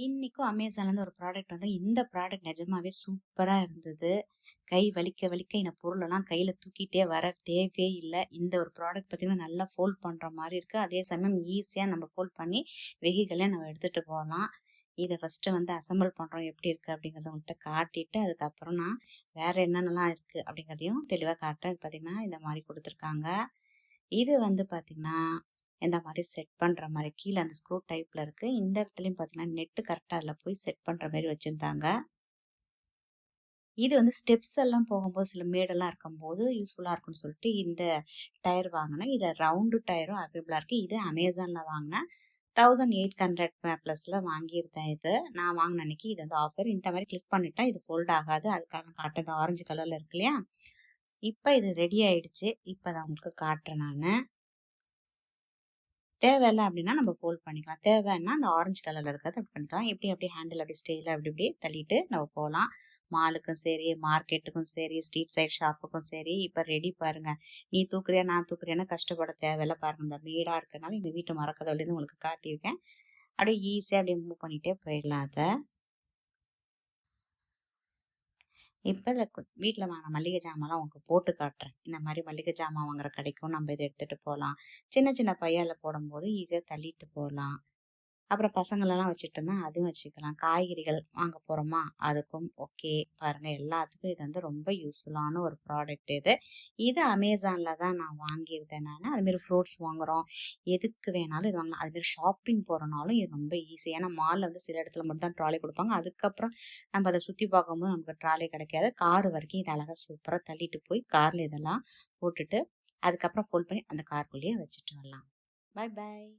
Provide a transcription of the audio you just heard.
இன்னைக்கும் அமேசான்லேருந்து ஒரு ப்ராடக்ட் வந்து இந்த ப்ராடக்ட் நிஜமாவே சூப்பரா இருந்தது. கை வலிக்க வலிக்க இந்த பொருளெல்லாம் கையில தூக்கிட்டே வர தேவையே இல்ல. இந்த ஒரு ப்ராடக்ட் பார்த்தீங்கன்னா, நல்லா ஃபோல்ட் பண்ற மாரி இருக்கு. அதே சமயம் ஈஸியா நம்ம ஃபோல்ட் பண்ணி வெஹிக்கிளே நம்ம எடுத்துட்டு போலாம். இத ஃபர்ஸ்ட்டு வந்து அசெம்பிள் பண்றோம் எப்படி இருக்கு அப்படிங்கிறத உங்கள்ட்ட காட்டிட்டு, அதுக்கப்புறம் நான் வேற என்னென்னலாம் இருக்கு அப்படிங்கிறதையும் தெளிவா காட்டுறேன். இது பார்த்தீங்கன்னா, இந்த மாரி குடுத்துருக்காங்க. இது வந்து பார்த்தீங்கன்னா, இந்த மாரி செட் பண்ற மாரி கீழ அந்த ஸ்க்ரூ டைப்ல இருக்கு. இந்த இடத்துலயும் பார்த்தீங்கன்னா, நெட் கரெக்ட்டா அதில போய் செட் பண்ற மாரி வச்சிருந்தாங்க. இது வந்து ஸ்டெப்ஸ் எல்லாம் போகும்போது சில மேடெல்லாம் இருக்கும்போது யூஸ்ஃபுல்லா இருக்கும்னு சொல்லிட்டு இந்த டயர் வாங்குனேன். இதில ரவுண்டு டயரும் அவைலபிளா இருக்கு. இது Amazonல வாங்குனேன். 1800 ப்ளஸ்ல வாங்கியிருந்தேன் இது. நான் வாங்குன அன்னைக்கு இது வந்து ஆஃபர். இந்த மாரி கிளிக் பண்ணிட்டா இது ஃபோல்ட் ஆகாது. அதுக்காக காட்டுறேன். இந்த ஆரஞ்சு கலர்ல இருக்கு இல்லையா? இப்ப இது ரெடி ஆயிடுச்சு. இப்ப நான் உங்களுக்கு காட்டுறேன் நானு. தேவையில்ல அப்படின்னா நம்ம ஃபோல்ட் பண்ணிக்கலாம். தேவைன்னா அந்த ஆரஞ்சு கலர்ல இருக்கிறத அப்படி பண்ணிக்கலாம். எப்படி அப்படியே ஹேண்டில் அப்படியே ஸ்டைலா அப்படி இப்படி தள்ளிட்டு நம்ம போலாம். மாலுக்கும் சரி, மார்க்கெட்டுக்கும் சரி, ஸ்ட்ரீட் சைட் ஷாப்புக்கும் சரி, இப்ப ரெடி பாருங்க. நீ தூக்குறியா, நான் தூக்குறியான்னு கஷ்டப்பட தேவையில்ல பாருங்க. இந்த மேடா இருக்கனால எங்க வீட்டு மரக்கதவுலேருந்து உங்களுக்கு காட்டியிருக்கேன். அப்படியே ஈஸியா அப்படியே மூவ் பண்ணிட்டே போயிடலாம் அத. இப்ப இதில வீட்ல வாங்குன மளிகை ஜாமான்லாம் உங்களுக்கு போட்டு காட்டுறேன். இந்த மாரி மளிகை ஜாமான் வாங்குற கடைக்கும் நம்ம இத எடுத்துட்டு போலாம். சின்ன சின்ன பையால போடும்போது ஈஸியா தள்ளிட்டு போலாம். அப்புறம் பசங்களெல்லாம் வச்சுட்டோம்னா, அதுவும் வச்சுக்கலாம். காய்கறிகள் வாங்க போறோமா, அதுக்கும் ஓகே. பாருங்க எல்லாத்துக்கும் இது வந்து ரொம்ப யூஸ்ஃபுல்லான ஒரு ப்ராடக்ட் இது. இது Amazonல தான் நான் வாங்கியிருந்தேன் நானு. அதுமாரி ஃப்ரூட்ஸ் வாங்குறோம். எதுக்கு வேணாலும் இது வாங்கலாம். அதுமாரி ஷாப்பிங் போறனாலும் இது ரொம்ப ஈஸி. ஏன்னா மால்ல வந்து சில இடத்துல மட்டும் தான் ட்ராலி குடுப்பாங்க. அதுக்கப்புறம் நம்ம அத சுத்தி பார்க்கும்போது நமக்கு ட்ராலி கிடைக்காது. கார் வரைக்கும் இது அழகா சூப்பரா தள்ளிட்டு போய் கார்ல இதெல்லாம் போட்டுட்டு, அதுக்கப்புறம் ஃபோல்ட் பண்ணி அந்த காருக்குள்ளேயே வச்சுட்டு வரலாம். பாய் பாய்.